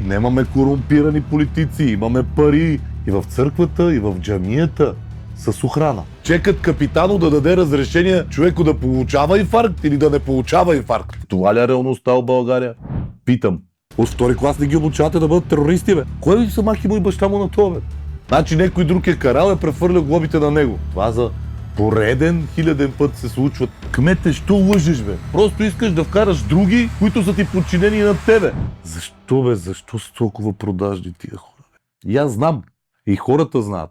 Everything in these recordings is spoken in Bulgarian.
Немаме корумпирани политици, имаме пари и в църквата, и в джамията с охрана. Чекат капитано да даде разрешение човеко да получава инфаркт или да не получава инфаркт. Това ли е реалността в България? Питам. От втори клас не ги обучавате да бъдат терористи, бе. Кой са махи му и баща му на това, бе? Значи някой друг е карал и прехвърля глобите на него. Това за пореден хиляден път се случва. Кмете, що лъжеш, бе? Просто искаш да вкараш други, които са ти подчинени на тебе. Защо, бе? Защо са толкова продажни тия хора, бе? И аз знам. И хората знаят.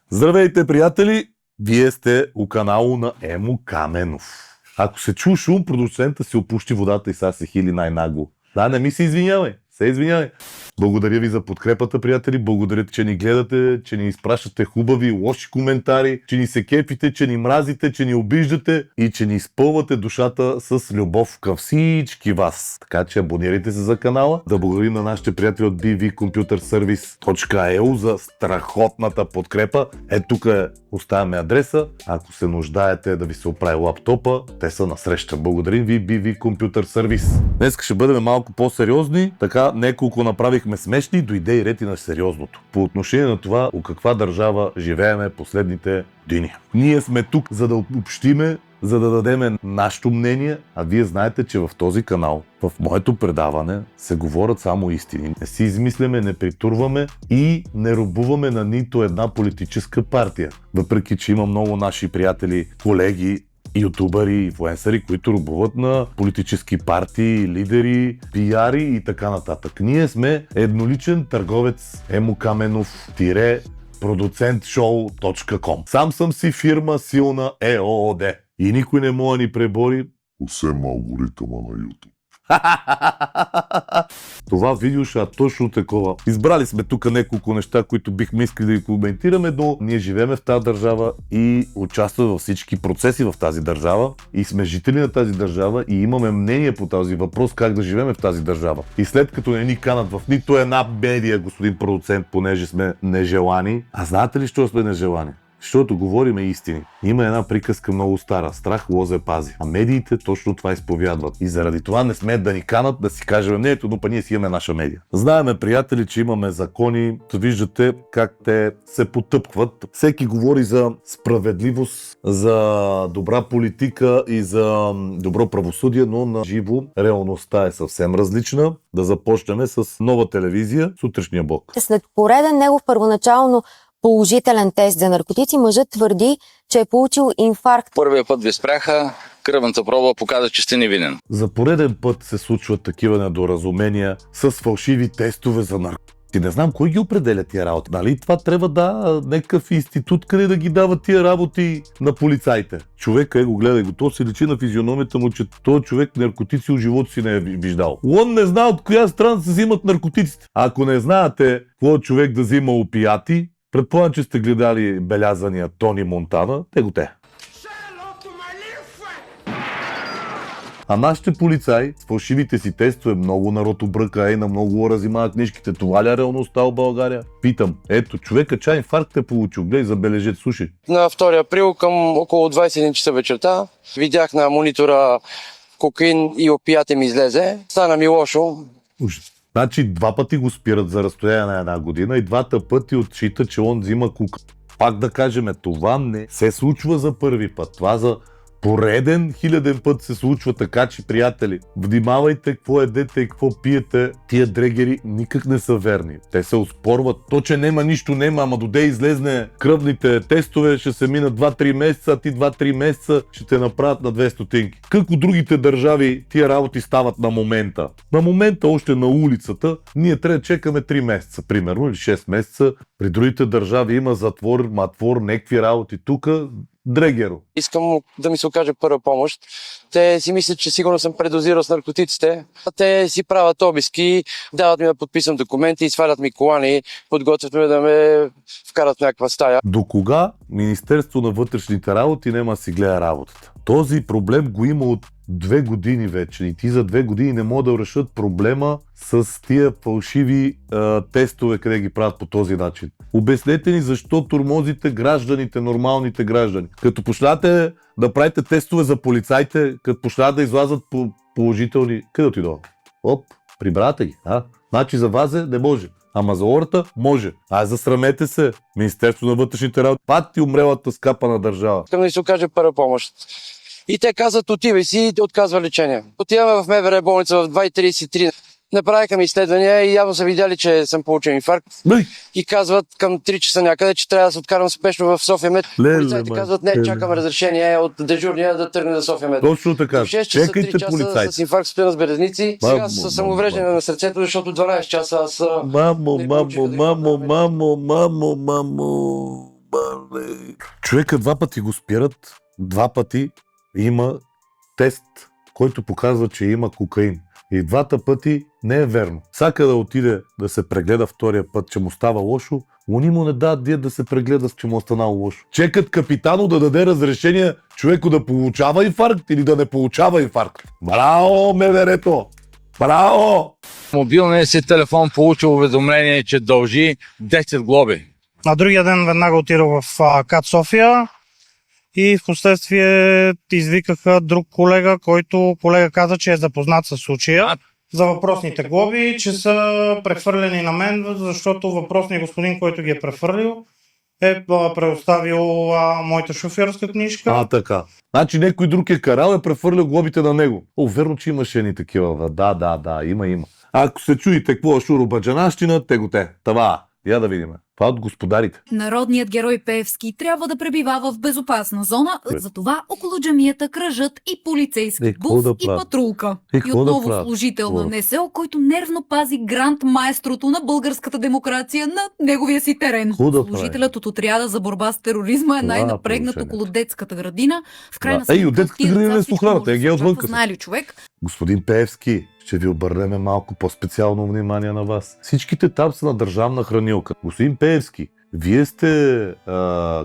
Здравейте, приятели! Вие сте у канала на Емо Каменов. Ако се чу шум, продуцента си опущи водата и сега се хили най-нагло. Да, не ми се извинявай. Извинявай. Благодаря ви за подкрепата, приятели. Благодаря, че ни гледате, че ни изпращате хубави, лоши коментари, че ни се кефите, че ни мразите, че ни обиждате и че ни изпълвате душата с любов към всички вас. Така че абонирайте се за канала. Да благодарим на нашите приятели от bvcomputerservice.eu за страхотната подкрепа. Тук оставяме адреса. Ако се нуждаете да ви се оправи лаптопа, те са насреща. Благодарим ви, BV Computer Service. Днес ще бъдем малко по-сериозни. Така, неколко направихме смешни, дойде и ред и на сериозното. По отношение на това, у каква държава живееме последните дни. Ние сме тук, за да обобщиме, за да дадеме нашето мнение, а вие знаете, че в този канал, в моето предаване, се говорят само истини. Не си измисляме, не притурваме и не робуваме на нито една политическа партия. Въпреки че има много наши приятели, колеги, ютубъри, инфлуенсъри, които рубуват на политически партии, лидери, пиари и така нататък. Ние сме едноличен търговец Емо Каменов producentshоу.com. Сам съм си фирма силна ЕООД и никой не може да ни пребори, освен алгоритъма на YouTube. Това видео ще е точно такова. Избрали сме тук няколко неща, които бихме искали да ги коментираме, но ние живеем в тази държава и участваме във всички процеси в тази държава и сме жители на тази държава и имаме мнение по този въпрос как да живеем в тази държава. И след като не ни канат в нито една медия, господин продуцент, понеже сме нежелани, а знаете ли, що сме нежелани? Защото говориме истини. Има една приказка много стара. Страх лозе пази. А медиите точно това изповядват. И заради това не сме да ни канат да си кажем мнението, но па ние си имаме наша медия. Знаеме, приятели, че имаме закони. Виждате как те се потъпкват. Всеки говори за справедливост, за добра политика и за добро правосъдие, но на живо реалността е съвсем различна. Да започнем с Нова телевизия, сутрешния блок. След пореден негов първоначално положителен тест за наркотици, мъжът твърди, че е получил инфаркт. Първия път ви спряха, кръвната проба показа, че сте невинен. За пореден път се случват такива недоразумения с фалшиви тестове за наркотици. Не знам кой ги определя тия работи. Нали това трябва някакъв институт, къде да ги дава тия работи на полицаите. Човека го гледай го, то се личи на физиономията му, че този човек наркотици от живота си не е виждал. Он не знае от коя страна се взимат наркотиците. Ако не знаете какво човек да взима опияти, предполагам, че сте гледали белязания Тони Монтана, те. А нашите полицаи с фалшивите си тестове много народ обръка, на много разимава книжките. Това ли е реалността в България? Питам, ето, човека чай инфаркт е получил. Гледай, забележете, слушай. На 2 април към около 21 часа вечерта видях на монитора кокаин и опият ми излезе. Стана ми лошо. Ужас. Значи 2 пъти го спират за разстояние на 1 година и 2 пъти отчита, че он взима кука. Пак да кажем, това не се случва за първи път. Това за пореден хиляден път се случва, така че, приятели, внимавайте какво едете и какво пиете. Тия дрегери никак не са верни. Те се оспорват. То, че нема нищо, ама доде излезне кръвните тестове, ще се минат 2-3 месеца, а ти 2-3 месеца ще те направят на 2 стотинки. Как от другите държави тия работи стават на момента? На момента още на улицата ние трябва да чекаме 3 месеца, примерно, или 6 месеца. При другите държави има затвор, матвор, некви работи. Тук дрегеро. Искам да ми се окаже първа помощ. Те си мислят, че сигурно съм предозирал с наркотиците. Те си правят обиски, дават ми да подписам документи, свалят ми колани, подготвят ме да ме вкарат в някаква стая. До кога Министерство на вътрешните работи няма да си гледа работата? Този проблем го има от 2 години вече и ти за 2 години не могат да решат проблема с тия фалшиви тестове, къде ги правят по този начин. Обяснете ни защо тормозите гражданите, нормалните граждани. Като почнете да правите тестове за полицайите, като почнете да излязат по положителни. Къде отидох? Оп, прибрате ги. Значи за Вазе не може. Ама за ората може. Засрамете се. Министерство на вътрешните работи. Пати умрелата скапана държава. Искам да се окаже първа помощ. И те казват, отивай си и отказва лечение. Отиваме в МВР болница в 2:33. Направиха ми изследвания и явно са видяли, че съм получил инфаркт. И казват към 3 часа някъде, че трябва да се откарам спешно в София Мед. Полицайите казват, не, чакам разрешение от дежурния да тръгне за София Мед. Точно така. В 6 часа, Чекайте 3 часа полицайите. с инфаркт стоя с белезници. Сега с самовреждане на сърцето, защото 12 часа аз... Мамо. Човека 2 пъти го спират. 2 пъти има тест, който показва, че има кокаин. И 2 пъти не е верно. Сака да отиде да се прегледа втория път, че му става лошо, они му не дадат да се прегледа, че му е станало лошо. Чекат капитано да даде разрешение човеко да получава инфаркт или да не получава инфаркт. Браво, МВР-то! Браво! Мобилният си телефон получи уведомление, че дължи 10 глоби. На другия ден веднага отидох в КАТ София и в последствие извикаха друг колега, който каза, че е запознат с случая за въпросните глоби, че са прехвърлени на мен, защото въпросният господин, който ги е прехвърлил, е предоставил моята шофьорска книжка. Така. Значи някой друг е карал и прехвърлил глобите на него. Верно, че имаше едни такива. Да, има. Ако се чуете какво е шуробаджанащина, те. Това. Я да видим. Това от господарите. Народният герой Пеевски трябва да пребивава в безопасна зона, затова около джамията кръжат и полицейски бус и патрулка. И отново служител на НСО, който нервно пази гранд маестрото на българската демокрация на неговия си терен. Служителят от отряда за борба с тероризма е най-напрегнат около детската градина. В крайна сметка, от детската градина е с охраната, ги е отвънка. Знае ли човек? Господин Пеевски, ще ви обърнем малко по-специално внимание на вас. Всичките там са на държавна хранилка. Господин Пеевски, вие сте,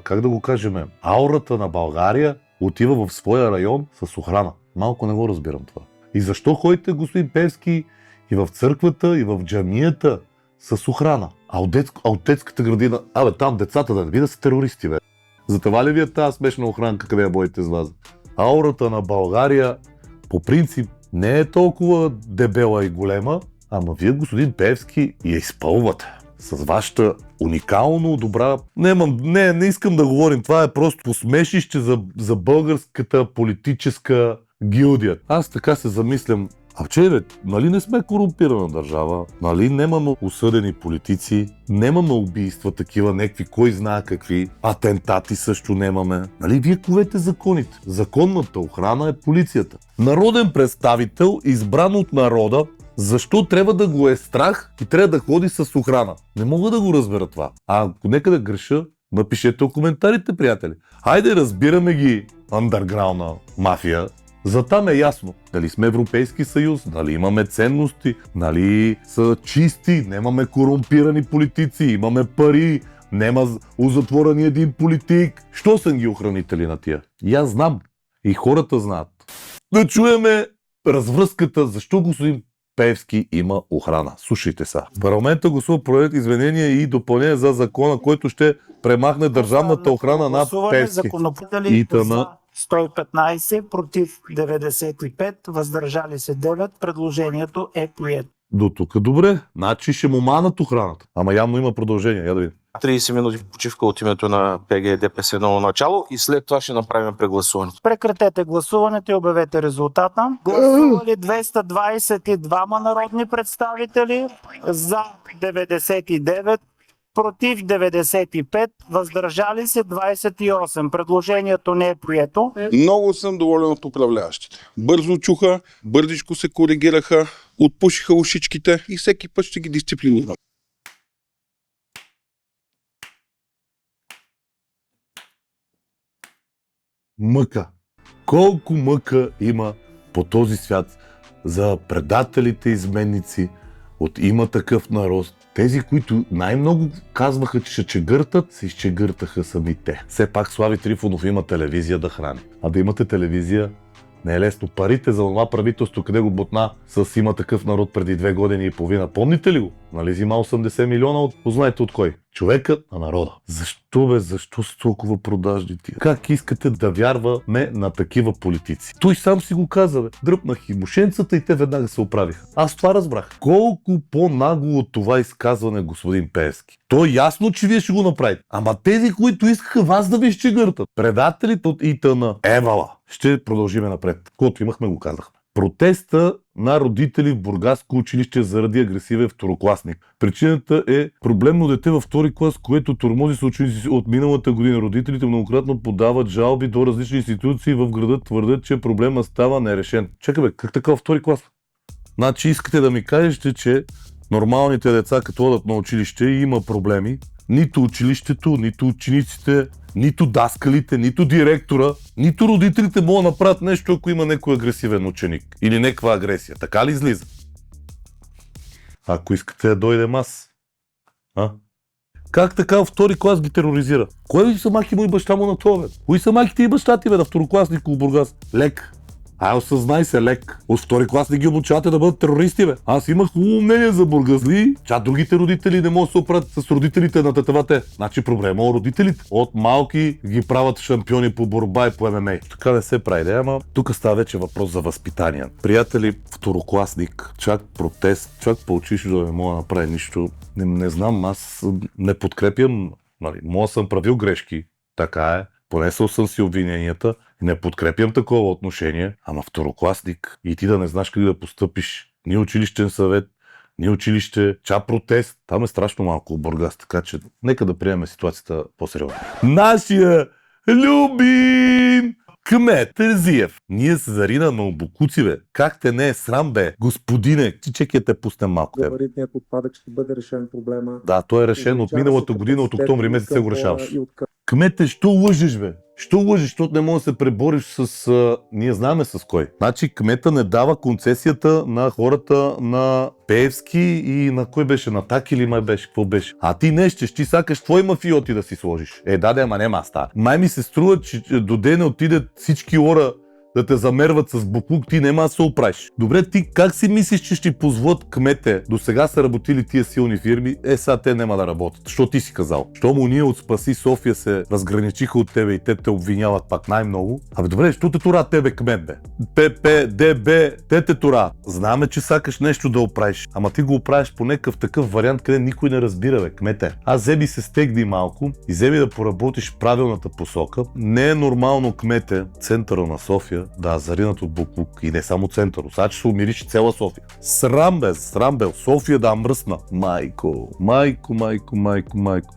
как да го кажем, аурата на България отива в своя район с охрана. Малко не го разбирам това. И защо ходите, господин Пеевски, и в църквата, и в джамията с охрана? А от детската градина, там децата да не би да са терористи, бе. Затова ли ви е тази смешна охранка, къде я боите с вас? Аурата на България по принцип не е толкова дебела и голема, ама вие, господин Пеевски, я изпълвате с вашата уникално добра... Не искам да говорим, това е просто посмешище за българската политическа гилдия. Аз така се замислям, нали не сме корумпирана държава, нали нямаме осъдени политици, нямаме убийства такива, някакви, кой знае какви, атентати също нямаме. Нали вие ковете законите? Законната охрана е полицията. Народен представител, избран от народа, защо трябва да го е страх и трябва да ходи с охрана? Не мога да го разбера това. Ако нека да греша, напишете в коментарите, приятели. Хайде, разбираме ги андерграундна мафия. За там е ясно, дали сме Европейски съюз, дали имаме ценности, дали са чисти, нямаме корумпирани политици, имаме пари, нема узатворени един политик. Що са ги охранители на тия? И аз знам. И хората знаят. Да чуеме развръзката, защо господин Пеевски има охрана. Слушайте са. Парламента гласува проект изменения и допълнение за закона, който ще премахне държавната охрана на Пеевски. Законодатели за 115, против 95, въздържали се 9. Предложението е прието. До тук добре. Значи ще му манат охраната. Ама явно има продължение. Я да видим. 30 минути почивка от името на ПГ и ДПС ново начало и след това ще направим прегласуване. Прекратете гласуването и обявете резултата. Гласували 222 народни представители, за 99, против 95, въздържали се 28. Предложението не е прието. Много съм доволен от управляващите. Бързо чуха, бързичко се коригираха, отпушиха ушичките и всеки път ще ги дисциплинирам. Мъка. Колко мъка има по този свят за предателите изменници от Има такъв народ. Тези, които най-много казваха, че ще чегъртат, се изчегъртаха самите. Все пак Слави Трифонов има телевизия да храни. А да имате телевизия не е лесно. Парите за това правителство, къде го ботна с Има такъв народ преди 2 години и половина. Помните ли го? Нали взима 80 милиона от, познайте от кой? Човекът на народа. Защо бе? Защо са толкова продажни тия? Как искате да вярваме на такива политици? Той сам си го каза, бе. Дръпнах и мошенцата и те веднага се оправиха. Аз това разбрах. Колко по-нагло от това изказване, господин Пеевски. То е ясно, че вие ще го направите. Ама тези, които искаха вас да ви изчегъртат, предателите от ИТН, евала. Ще продължиме напред. Когато имахме, го казахме. Протеста на родители в Бургаско училище заради агресивен второкласник. Причината е проблемно дете във втори клас, което тормози с ученици от миналата година. Родителите многократно подават жалби до различни институции в града, твърдят, че проблема става нерешен. Чакай бе, как така във втори клас? Значи искате да ми кажете, че нормалните деца, като ходят на училище, има проблеми. Нито училището, нито учениците, нито даскалите, нито директора, нито родителите могат да направят нещо, ако има някой агресивен ученик. Или някаква агресия. Така ли излиза? Ако искате да дойдем аз. Как така във втори клас ги тероризира? Кой са майки му и баща му на това, бе? Кои са майките и баща ти, бе, на второкласник в Бургас? Лек. Осъзнай се, лек. От втори клас не ги обучавате да бъдат терористи, бе. Аз имах хубаво мнение за бургазли, че другите родители не могат да се оправят с родителите на тетавате. Значи проблема е родителите. От малки ги правят шампиони по борба и по ММА. Така не се прави, ама тук става вече въпрос за възпитание. Приятели, второкласник, чак протест, чак по училище да не мога да направи нищо. Не знам, аз не подкрепям, нали, мога съм правил грешки, така е. Понесъл съм си обвиненията, не подкрепям такова отношение, ама второкласник и ти да не знаеш как да постъпиш. Ни училищен съвет, ни училище, протест. Там е страшно малко в Бургас, така че нека да приемем ситуацията по-сериозно. Нашия любим кмет Терзиев. Ние се зарина на обукуци, бе. Как те не е срам, бе? Господине, чекай те пуснем малко. Габаритният отпадък ще бъде решен проблема. Да, той е решен от миналата година, от октомври месец се го решаваш. Кмете, що лъжеш, бе? Що лъжеш, защото не можеш да се пребориш с... Ние знаем с кой. Значи кмета не дава концесията на хората на Пеевски и на кой беше? На Так или май беше? Какво беше? А ти не щеш, ти сакаш твои мафиоти да си сложиш. Ама нема става. Май ми се струва, че до ден отидат всички ора да те замерват с буклук, ти нема да се оправиш. Добре, ти как си мислиш, че ще позволят кмете? До сега са работили тия силни фирми, сега те няма да работят. Що ти си казал? Що му ние от Спаси София се разграничиха от тебе и те обвиняват пак най-много? Добре, що те тура тебе кмет, бе? ППДБ, те тура. Знаме, че сакаш нещо да оправиш, ама ти го оправиш по някакъв такъв вариант, къде никой не разбира, бе, кмете. Вземи се стегни малко и вземи да поработиш в правилната посока. Не е нормално кмете, центъра на София, да, заринат от буклук и не само център. Сега че се умириш цяла София. Срам бе, София да мръсна. Майко.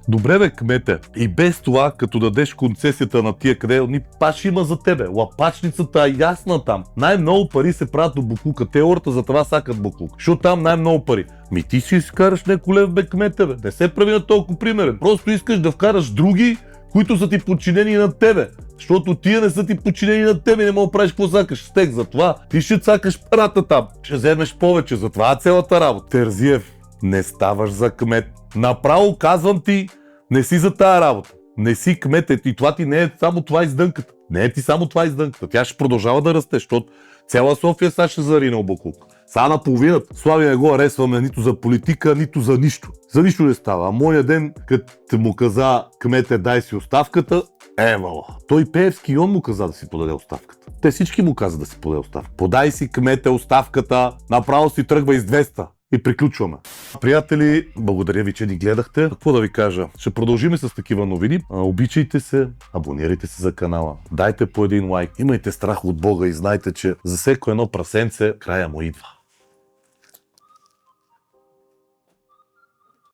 Добре бе, кмете. И без това, като дадеш концесията на тия къде, ни паш има за тебе. Лапачницата е ясна там. Най-много пари се правят от буклука. Те хората за това сакат буклук. Защото там най-много пари. Ти си изкараш неко лев, бе, кмете, бе. Не се прави на толкова примерен. Просто искаш да вкараш други, които са ти подчинени на тебе. Защото тия не са ти подчинени на тебе, не мога да правиш какво сакаш с тех. Затова ти ще цакаш парата там. Ще вземеш повече, затова цялата работа. Терзиев, не ставаш за кмет. Направо казвам ти, не си за тая работа. Не си кмет, и това ти не е само това издънката. Не е ти само това издънката. Тя ще продължава да расте, защото цяла София сега ще зарина обуклук. Сега наполовината. Слави не го аресваме нито за политика, нито за нищо. За нищо не става. А моя ден, като му каза кмете дай си оставката, евала. Той Пеевски и он му каза да си подаде оставката. Те всички му каза да си подаде оставката. Подай си кмете оставката, направо си тръгва из 200. И приключваме. Приятели, благодаря ви, че ни гледахте. Какво да ви кажа? Ще продължим с такива новини. Обичайте се, абонирайте се за канала, дайте по един лайк, имайте страх от Бога и знайте, че за всеко едно прасенце края му идва.